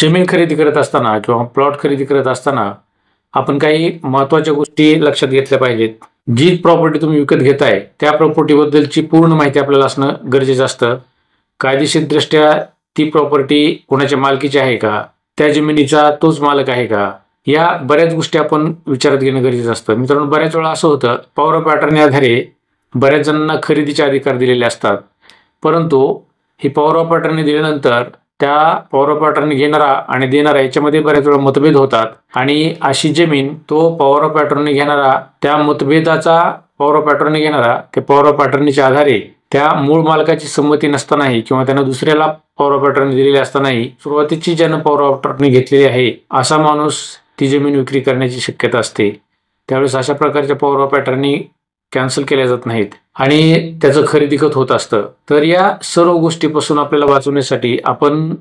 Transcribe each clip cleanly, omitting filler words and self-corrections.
जमीन खरेदी करत असताना किंवा प्लॉट खरेदी करत असताना आपण काही महत्त्वाच्या गोष्टी लक्षात घेतल्या पाहिजेत. जी प्रॉपर्टी तुम्ही विकत घेताय त्या प्रॉपर्टीबद्दलची पूर्ण माहिती आपल्याला असणं गरजेचं असतं. कायदेशीरदृष्ट्या ती प्रॉपर्टी कोणाच्या मालकीची आहे का, त्या जमिनीचा तोच मालक आहे का, या बऱ्याच गोष्टी आपण विचारात घेणं गरजेचं असतं. मित्रांनो, बऱ्याच वेळा असं होतं, पॉवर ऑफ अटर्नी आधारे बऱ्याच जणांना खरेदीचे अधिकार दिलेले असतात, परंतु ही पॉवर ऑफ अटर्नी दिल्यानंतर त्या पॉवर ऑफ अटर्नी घेणारा आणि देणारा याच्यामध्ये बऱ्याच वेळा मतभेद होतात आणि अशी जमीन तो पॉवर ऑफ अटर्नी घेणारा त्या मतभेदाचा पॉवर ऑफ अटर्नी घेणारा त्या पॉवर ऑफ अटर्नीच्या आधारे त्या मूळ मालकाची संमती नसतानाही किंवा त्यानं दुसऱ्याला पॉवर ऑफ अटर्नी दिलेली असतानाही सुरुवातीची ज्यानं पॉवर ऑफ अटर्नी घेतलेली आहे असा माणूस ती जमीन विक्री करण्याची शक्यता असते. त्यावेळेस अशा प्रकारच्या पॉवर ऑफ अटर्नी कॅन्सल केल्या जात नाहीत आणि त्याचं खरेदी खत होत असतं. तर या सर्व गोष्टीपासून आपल्याला वाचवण्यासाठी आपण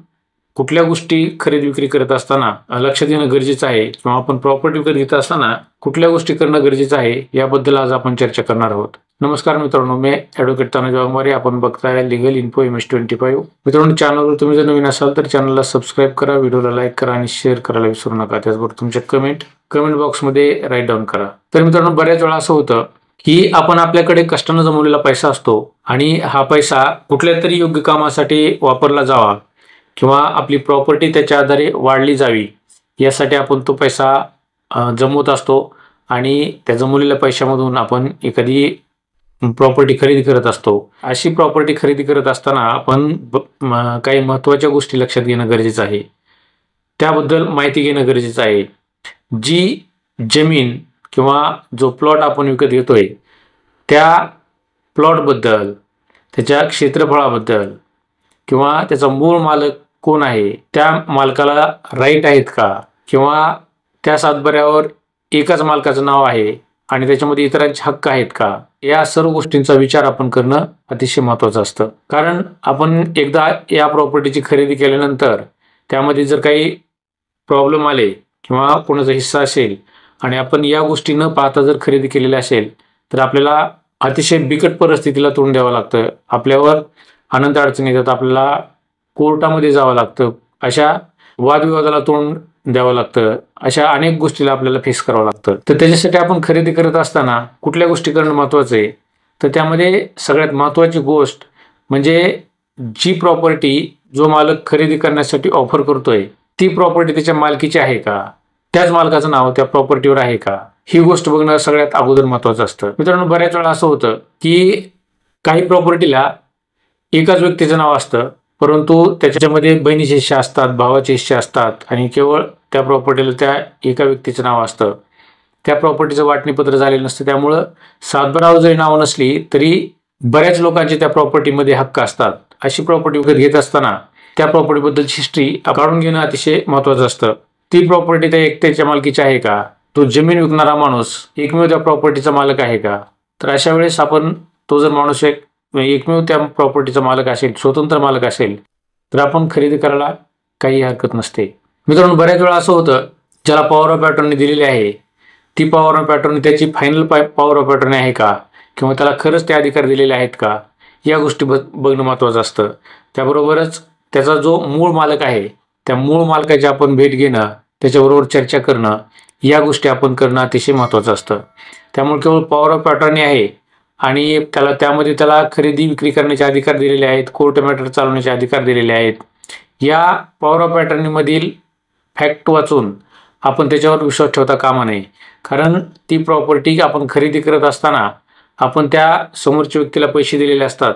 कुठल्या गोष्टी खरेदी विक्री करत असताना लक्षात घेणं गरजेचं आहे किंवा आपण प्रॉपर्टी विकत घेत असताना कुठल्या गोष्टी करणं गरजेचं आहे याबद्दल आज आपण चर्चा करणार आहोत. नमस्कार मित्रांनो, मी ॲडव्होकेट तानाजी वाघमारे. आपण बघताय लिगल इन्फो MS25. मित्रांनो, चॅनलवर तुम्ही जर नवीन असाल तर चॅनलला सबस्क्राईब करा, व्हिडिओला लाईक करा आणि शेअर करायला विसरू नका. त्याचबरोबर तुमच्या कमेंट बॉक्समध्ये राईट डाऊन करा. तर मित्रांनो, बऱ्याच वेळा असं होतं की आपण आपल्याकडे कष्टानं जमवलेला पैसा असतो आणि हा पैसा कुठल्या तरी योग्य कामासाठी वापरला जावा किंवा आपली प्रॉपर्टी त्याच्या आधारे वाढली जावी यासाठी आपण तो पैसा जमवत असतो आणि त्या जमवलेल्या पैशामधून आपण एखादी प्रॉपर्टी खरेदी करत असतो. अशी प्रॉपर्टी खरेदी करत असताना आपण काही महत्त्वाच्या गोष्टी लक्षात घेणं गरजेचं आहे, त्याबद्दल माहिती घेणं गरजेचं आहे. जी जमीन किंवा जो प्लॉट आपण विकत घेतोय त्या प्लॉटबद्दल, त्याच्या क्षेत्रफळाबद्दल किंवा त्याचा मूळ मालक कोण आहे, त्या मालकाला राईट आहेत का किंवा त्या सातबाऱ्यावर एकाच मालकाचं नाव आहे आणि त्याच्यामध्ये इतरांचे हक्क आहेत का, या सर्व गोष्टींचा विचार आपण करणं अतिशय महत्त्वाचं असतं. कारण आपण एकदा या प्रॉपर्टीची खरेदी केल्यानंतर त्यामध्ये जर काही प्रॉब्लेम आले किंवा कोणाचा हिस्सा असेल आणि आपण या गोष्टी न पाहता जर खरेदी केलेली असेल तर आपल्याला अतिशय बिकट परिस्थितीला तोंड द्यावं लागतं. आपल्यावर अनंत अडचणी येतात, आपल्याला कोर्टामध्ये जावं लागतं, अशा वादविवादाला तोंड द्यावं लागतं, अशा अनेक गोष्टीला आपल्याला फेस करावं लागतं. तर त्याच्यासाठी आपण खरेदी करत असताना कुठल्या गोष्टी करणं महत्त्वाचं आहे, तर त्यामध्ये सगळ्यात महत्त्वाची गोष्ट म्हणजे जी प्रॉपर्टी जो मालक खरेदी करण्यासाठी ऑफर करतोय ती प्रॉपर्टी त्याच्या मालकीची आहे का, त्याच मालकाचं नाव त्या प्रॉपर्टीवर आहे का, ही गोष्ट बघणं सगळ्यात अगोदर महत्त्वाचं असतं. मित्रांनो, बऱ्याच वेळा असं होतं की काही प्रॉपर्टीला एकाच व्यक्तीचं नाव असतं, परंतु त्याच्यामध्ये बहिणीचे हिस्से असतात, भावाचे हिस्से असतात आणि केवळ त्या प्रॉपर्टीला त्या एका व्यक्तीचं नाव असतं. त्या प्रॉपर्टीचं वाटणीपत्र झालेलं नसतं. त्यामुळं सातबारावर जरी नावं नसली तरी बऱ्याच लोकांचे त्या प्रॉपर्टीमध्ये हक्क असतात. अशी प्रॉपर्टी विकत घेत असताना त्या प्रॉपर्टीबद्दलची हिस्ट्री काढून घेणं अतिशय महत्त्वाचं असतं. ती प्रॉपर्टी त्या एकट्याच्या मालकीची आहे का, तो जमीन विकणारा माणूस एकमेव त्या प्रॉपर्टीचा मालक आहे का. तर अशा वेळेस आपण तो जर माणूस एकमेव त्या प्रॉपर्टीचा मालक असेल, स्वतंत्र मालक असेल, तर आपण खरेदी करायला काही हरकत नसते. मित्रांनो, बऱ्याच वेळा असं होतं ज्याला पॉवर ऑफ अटर्नी दिलेली आहे ती पॉवर ऑफ अटर्नी त्याची फायनल पॉवर ऑफ अटर्नी आहे का किंवा त्याला खरंच ते अधिकार दिलेले आहेत का, या गोष्टी बघणं महत्त्वाचं असतं. त्याबरोबरच त्याचा जो मूळ मालक आहे त्या मूळ मालकाची आपण भेट घेणं, त्याच्याबरोबर चर्चा करणं, या गोष्टी आपण करणं अतिशय महत्त्वाचं असतं. त्यामुळे केवळ पॉवर ऑफ अटर्नी आहे आणि त्यामध्ये त्याला खरेदी विक्री करण्याचे अधिकार दिलेले आहेत, कोर्ट मॅटर चालवण्याचे अधिकार दिलेले आहेत. या पॉवर ऑफ अटर्नीमधील फॅक्ट वाचून आपण त्याच्यावर विश्वास ठेवता कामा नये. कारण ती प्रॉपर्टी आपण खरेदी करत असताना आपण त्या समोरच्या व्यक्तीला पैसे दिलेले असतात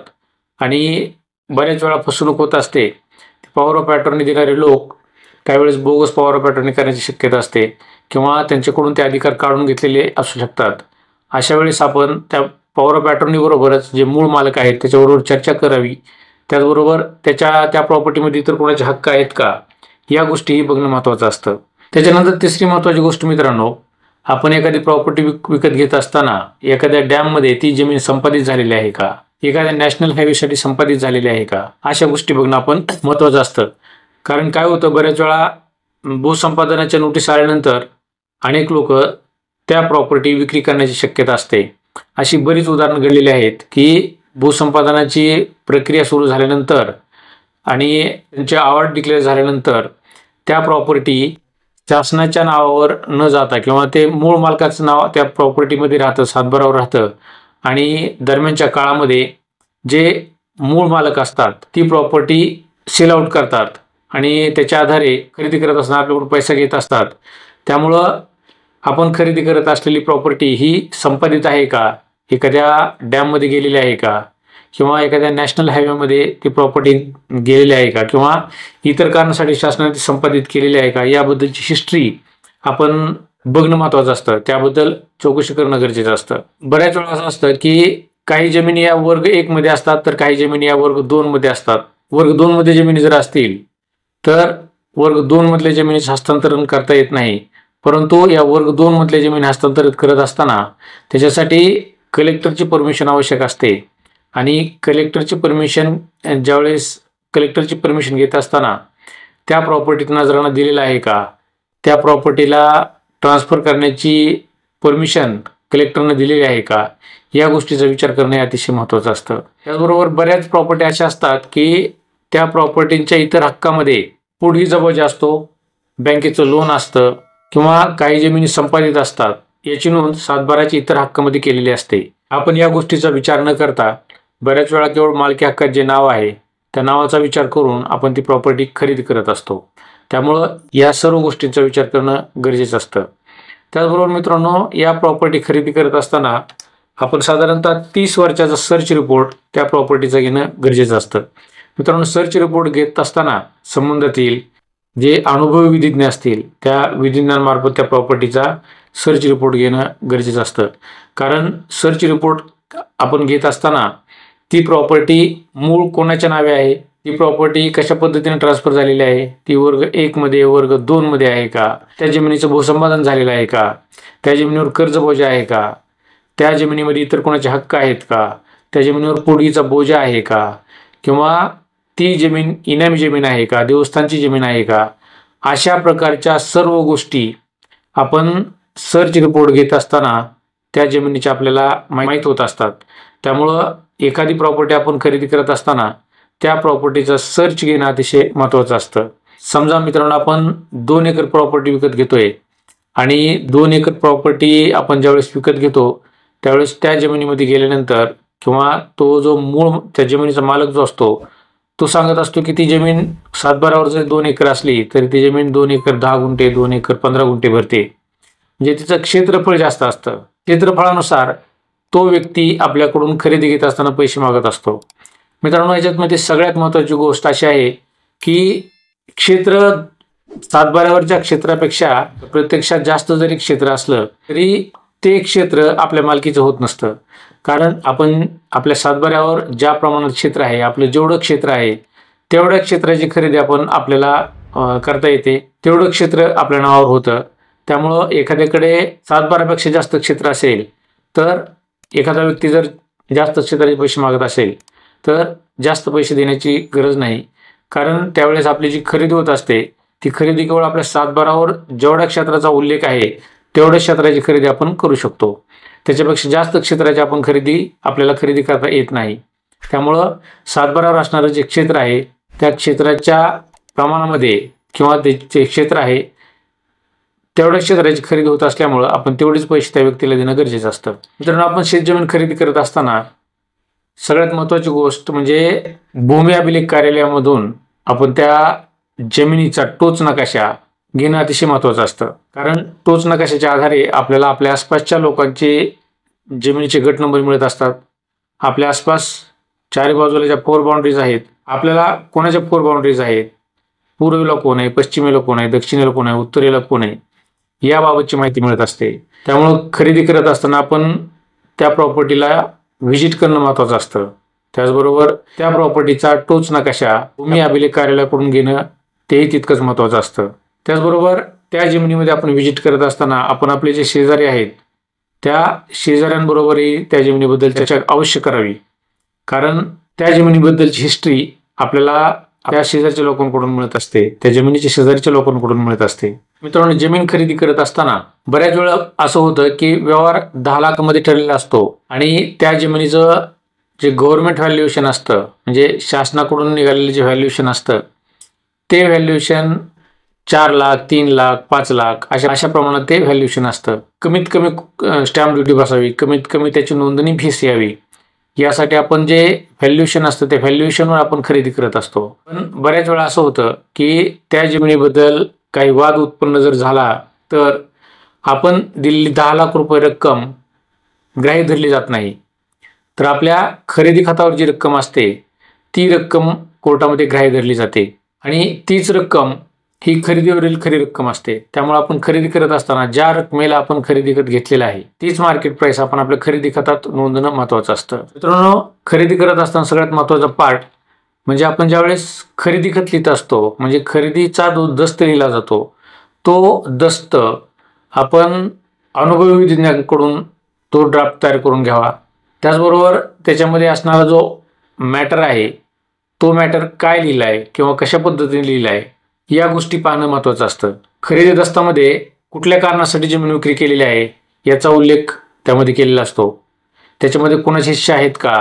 आणि बऱ्याच वेळा फसवणूक होत असते. पॉवर ऑफ अटर्नी देणारे लोक काही वेळेस बोगस पॉवर ऑफ अटर्नी करण्याची शक्यता असते किंवा त्यांच्याकडून ते अधिकार काढून घेतलेले असू शकतात. अशा वेळेस आपण त्या पॉवर ऑफ अटर्नी बरोबरच जे मूळ मालक आहेत त्याच्याबरोबर चर्चा करावी. त्याचबरोबर त्या प्रॉपर्टीमध्ये इतर कोणाचे हक्क आहेत का, या गोष्टीही बघणं महत्त्वाचं असतं. त्याच्यानंतर तिसरी महत्त्वाची गोष्ट मित्रांनो, आपण एखादी प्रॉपर्टी विकत घेत असताना एखाद्या डॅममध्ये ती जमीन संपादित झालेली आहे का, एखाद्या नॅशनल हायवेसाठी संपादित झालेली आहे का, अशा गोष्टी बघणं आपण महत्त्वाचं असतं. कारण काय होतं, बऱ्याच वेळा भूसंपादनाच्या नोटीस आल्यानंतर अनेक लोक त्या प्रॉपर्टी विक्री करण्याची शक्यता असते. अशी बरीच उदाहरणं घडलेली आहेत की भूसंपादनाची प्रक्रिया सुरू झाल्यानंतर आणि त्यांचे अवॉर्ड डिक्लेअर झाल्यानंतर त्या प्रॉपर्टी शासनाच्या नावावर न जाता किंवा ते मूळ मालकाचं नाव त्या प्रॉपर्टीमध्ये राहतं, सातबारावर राहतं आणि दरम्यानच्या काळामध्ये जे मूळ मालक असतात ती प्रॉपर्टी सेल आउट करतात आणि त्याच्या आधारे खरेदी करत असताना आपल्याकडून पैसा घेत असतात. त्यामुळं आपण खरेदी करत असलेली प्रॉपर्टी ही संपादित आहे का, एखाद्या डॅममध्ये गेलेली आहे का, किंवा एखाद्या नॅशनल हायवेमध्ये ती प्रॉपर्टी गेलेली आहे का, किंवा इतर कारणासाठी शासनाने ती संपादित केलेली आहे का, याबद्दलची हिस्ट्री आपण बघणं महत्त्वाचं असतं. त्याबद्दल चौकशी करणं गरजेचं असतं. बऱ्याच वेळा असं असतं की काही जमिनी या वर्ग 1 मध्ये असतात तर काही जमिनी या वर्ग 2 मध्ये असतात. वर्ग 2 मध्ये जमिनी जर असतील तर वर्ग 2 मधल्या जमिनीचं हस्तांतरण करता येत नाही. परंतु या वर्ग 2 मधल्या जमीन हस्तांतरित करत असताना त्याच्यासाठी कलेक्टरची परमिशन आवश्यक असते आणि कलेक्टरची परमिशन कलेक्टरची परमिशन घेत असताना त्या प्रॉपर्टीत नजराणा दिलेला आहे का, त्या प्रॉपर्टीला ट्रान्सफर करण्याची परमिशन कलेक्टरने दिलेली आहे का, या गोष्टीचा विचार करणे अतिशय महत्त्वाचं असतं. त्याचबरोबर बऱ्याच प्रॉपर्टी अशा असतात की त्या प्रॉपर्टींच्या इतर हक्कामध्ये पुढील जबाबदारी असतो, बँकेचं लोन असतं किंवा काही जमिनी संपादित असतात. याची नोंद सातबाराच्या इतर हक्कामध्ये केलेली असते. आपण या गोष्टीचा विचार न करता बऱ्याच वेळा केवळ मालकी हक्कात जे नाव आहे त्या नावाचा विचार करून आपण ती प्रॉपर्टी खरेदी करत असतो. त्यामुळं या सर्व गोष्टींचा विचार करणं गरजेचं असतं. त्याचबरोबर मित्रांनो, या प्रॉपर्टी खरेदी करत असताना आपण साधारणतः 30 वर्षाचा सर्च रिपोर्ट त्या प्रॉपर्टीचा घेणं गरजेचं असतं. मित्रांनो, सर्च रिपोर्ट घेत असताना संबंधातील जे अनुभवी विधिज्ञ असतील त्या विधिज्ञांमार्फत त्या प्रॉपर्टीचा सर्च रिपोर्ट घेणं गरजेचं असतं. कारण सर्च रिपोर्ट आपण घेत असताना ती प्रॉपर्टी मूळ कोणाच्या नावे आहे, ती प्रॉपर्टी कशा पद्धतीने ट्रान्सफर झालेली आहे, ती वर्ग 1 मध्ये वर्ग 2 मध्ये आहे का, त्या जमिनीचं भूसंपादन झालेलं आहे का, त्या जमिनीवर कर्ज बोजा आहे का, त्या जमिनीमध्ये इतर कोणाचे हक्क आहेत का, त्या जमिनीवर पोडीचा बोजा आहे का, किंवा ती जमीन इनामी जमीन आहे का, देवस्थानची जमीन आहे का, अशा प्रकारच्या सर्व गोष्टी आपण सर्च रिपोर्ट घेत असताना त्या जमिनीच्या आपल्याला माहीत होत असतात. त्यामुळं एखादी प्रॉपर्टी आपण खरेदी करत असताना त्या प्रॉपर्टीचा सर्च घेणं अतिशय महत्त्वाचं असतं. समजा मित्रांनो, आपण 2 एकर प्रॉपर्टी विकत घेतोय आणि 2 एकर प्रॉपर्टी आपण ज्यावेळेस विकत घेतो त्यावेळेस त्या जमिनीमध्ये गेल्यानंतर किंवा तो जो मूळ त्या जमिनीचा मालक जो असतो तो सांगत असतो की ती जमीन सातबारावर जर 2 एकर असली तरी ती जमीन 2 एकर 10 गुंठे, 2 एकर 15 गुंठे भरते. म्हणजे तिचं क्षेत्रफळ जास्त असतं. क्षेत्रफळानुसार तो व्यक्ती आपल्याकडून खरेदी घेत असताना पैसे मागत असतो. मित्रांनो, याच्यामध्ये सगळ्यात महत्त्वाची गोष्ट अशी आहे की क्षेत्र सातबाऱ्यावरच्या क्षेत्रापेक्षा प्रत्यक्षात जास्त जरी क्षेत्र असलं तरी ते क्षेत्र आपल्या मालकीचं होत नसतं. कारण आपण आपल्या सातबाऱ्यावर ज्या प्रमाणात क्षेत्र आहे, आपलं जेवढं क्षेत्र आहे तेवढ्या क्षेत्राची खरेदी आपल्याला करता येते, तेवढं क्षेत्र आपल्या नावावर होतं. त्यामुळं एखाद्याकडे सातबारापेक्षा जास्त क्षेत्र असेल तर एखादा व्यक्ती जर जास्त क्षेत्राचे पैसे मागत असेल तर जास्त पैसे देण्याची गरज नाही. कारण त्यावेळेस आपली जी खरेदी होत असते ती खरेदी केवळ आपल्या सातबारावर जेवढ्या क्षेत्राचा उल्लेख आहे तेवढ्या क्षेत्राची खरेदी आपण करू शकतो. त्याच्यापेक्षा जास्त क्षेत्राची आपल्याला खरेदी करता येत नाही. त्यामुळं सातबारावर असणारं जे क्षेत्र आहे त्या क्षेत्राच्या प्रमाणामध्ये किंवा ते क्षेत्र आहे तेवढ्या क्षेत्राची खरेदी होत असल्यामुळं आपण तेवढेच पैसे त्या व्यक्तीला देणं गरजेचं असतं. मित्रांनो, आपण शेतजमीन खरेदी करत असताना सगळ्यात महत्त्वाची गोष्ट म्हणजे भूमी अभिलेख कार्यालयामधून आपण त्या जमिनीचा टोच नकाशा घेणं अतिशय महत्त्वाचं असतं. कारण टोच नकाशाच्या आधारे आपल्याला आपल्या आसपासच्या लोकांचे जमिनीचे गट नंबर मिळत असतात. आपल्या आसपास चारी बाजूला ज्या 4 बाउंड्रीज आहेत, आपल्याला कोणाच्या 4 बाउंड्रीज आहेत, पूर्वेला कोण आहे, पश्चिमेला कोण आहे, दक्षिणेला कोण आहे, उत्तरेला कोण आहे, याबाबतची माहिती मिळत असते. त्यामुळं खरेदी करत असताना आपण त्या प्रॉपर्टीला व्हिजिट करणं महत्त्वाचं असतं. त्याचबरोबर त्या प्रॉपर्टीचा टोच नकाशा भूमी अभिलेख कार्यालयाकडून घेणं तेही तितकंच महत्त्वाचं असतं. त्याचबरोबर त्या जमिनीमध्ये आपण व्हिजिट करत असताना आपण आपले जे शेजारी आहेत त्या शेजाऱ्यांबरोबरही त्या जमिनीबद्दल चर्चा अवश्य करावी. कारण त्या जमिनीबद्दलची हिस्ट्री आपल्याला त्या शेजारच्या लोकांकडून मिळत असते, त्या जमिनीच्या शेजारच्या लोकांकडून मिळत असते. मित्रांनो, जमीन खरेदी करत असताना बऱ्याच वेळा असं होतं की व्यवहार 10 लाखामध्ये ठरलेला असतो आणि त्या जमिनीचं जे गव्हर्नमेंट व्हॅल्युएशन असतं म्हणजे शासनाकडून निघालेलं जे व्हॅल्युएशन असतं ते व्हॅल्युएशन 4 लाख, 3 लाख, 5 लाख अशा प्रमाणात ते व्हॅल्युएशन असतं. कमीत कमी स्टॅम्प ड्युटी बसावी, कमीत कमी त्याची नोंदणी फीस यावी, यासाठी आपण जे व्हॅल्युएशन असतं त्या व्हॅल्युएशनवर आपण खरेदी करत असतो. पण बऱ्याच वेळा असं होतं की त्या जमिनीबद्दल काही वाद उत्पन्न जर झाला तर आपण दिलेली 10 लाख रुपये रक्कम ग्राह्य धरली जात नाही. तर आपल्या खरेदी खतावर जी रक्कम असते ती रक्कम कोर्टामध्ये ग्राह्य धरली जाते आणि तीच रक्कम ही खरेदीवरील खरी रक्कम असते. त्यामुळे आपण खरेदी करत असताना ज्या रकमेला आपण खरेदी खत घेतलेलं आहे तीच मार्केट प्राइस आपण आपल्या खरेदी खतात नोंदणं महत्त्वाचं असतं. मित्रांनो, खरेदी करत असताना सगळ्यात महत्त्वाचा पार्ट म्हणजे आपण ज्यावेळेस खरेदी खत लिहित असतो म्हणजे खरेदीचा जो दस्त लिहिला जातो तो दस्त आपण अनुभवी विज्ञाकडून तो ड्राफ्ट तयार करून घ्यावा. त्याचबरोबर त्याच्यामध्ये असणारा जो मॅटर आहे तो मॅटर काय लिहिला आहे किंवा कशा पद्धतीने लिहिला आहे या गोष्टी पाहणं महत्त्वाचं असतं. खरेदी दस्तामध्ये कुठल्या कारणासाठी जमीन विक्री केलेली आहे याचा उल्लेख त्यामध्ये केलेला असतो. त्याच्यामध्ये कोणाचे हिस्से आहेत का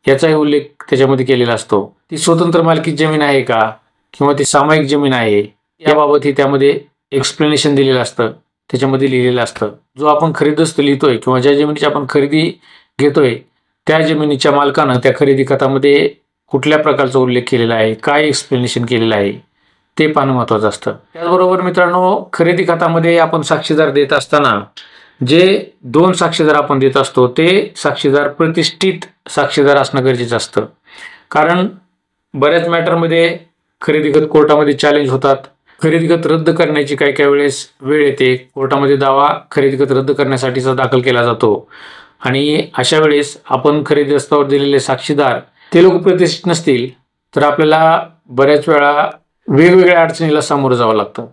याचाही उल्लेख त्याच्यामध्ये केलेला असतो. ती स्वतंत्र मालकी जमीन आहे का किंवा ती सामायिक जमीन आहे याबाबतही त्यामध्ये एक्सप्लेनेशन दिलेलं असतं, त्याच्यामध्ये लिहिलेलं असतं. जो आपण खरेदस्त लिहितोय किंवा ज्या जमिनीची आपण खरेदी घेतोय त्या जमिनीच्या मालकानं त्या खरेदी खतामध्ये कुठल्या प्रकारचा उल्लेख केलेला आहे, काय एक्सप्लेनेशन केलेलं आहे ते पाहणं महत्त्वाचं असतं. त्याचबरोबर मित्रांनो, खरेदी खतामध्ये आपण साक्षीदार देत असताना जे 2 साक्षीदार आपण देत असतो ते साक्षीदार प्रतिष्ठित साक्षीदार असणं गरजेचं असतं. कारण बऱ्याच मॅटरमध्ये खरेदी खत कोर्टामध्ये चॅलेंज होतात. खरेदी खत रद्द करण्याची काही वेळेस वेळ येते. कोर्टामध्ये दावा खरेदी खत रद्द करण्यासाठीचा दाखल केला जातो आणि अशा वेळेस आपण खरेदी दस्तावर दिलेले साक्षीदार ते लोक प्रतिष्ठित नसतील तर आपल्याला बऱ्याच वेळा वेगवेगळ्या अडचणीला सामोरं जावं लागतं.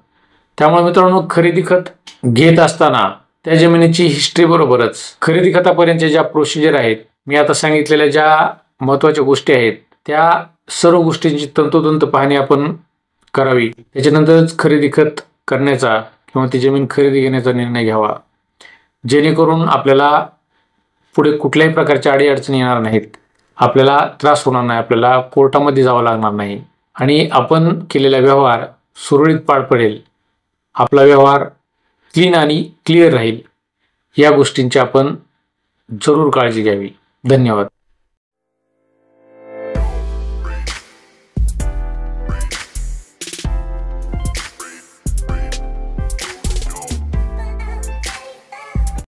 त्यामुळे मित्रांनो, खरेदी खत घेत असताना त्या जमिनीची हिस्ट्री बरोबरच खरेदी खतापर्यंतच्या ज्या प्रोसिजर आहेत, मी आता सांगितलेल्या ज्या महत्त्वाच्या गोष्टी आहेत त्या सर्व गोष्टींची तंतोतंत पाहणी आपण करावी. त्याच्यानंतरच खरेदी खत करण्याचा किंवा ती जमीन खरेदी घेण्याचा निर्णय घ्यावा, जेणेकरून आपल्याला पुढे कुठल्याही प्रकारच्या अडीअडचणी येणार नाहीत, आपल्याला त्रास होणार नाही, आपल्याला कोर्टामध्ये जावं लागणार नाही आणि आपण केलेला व्यवहार सुरळीत पार पडेल, आपला व्यवहार क्लीन आणि क्लिअर राहील. या गोष्टींची आपण जरूर काळजी घ्यावी. धन्यवाद.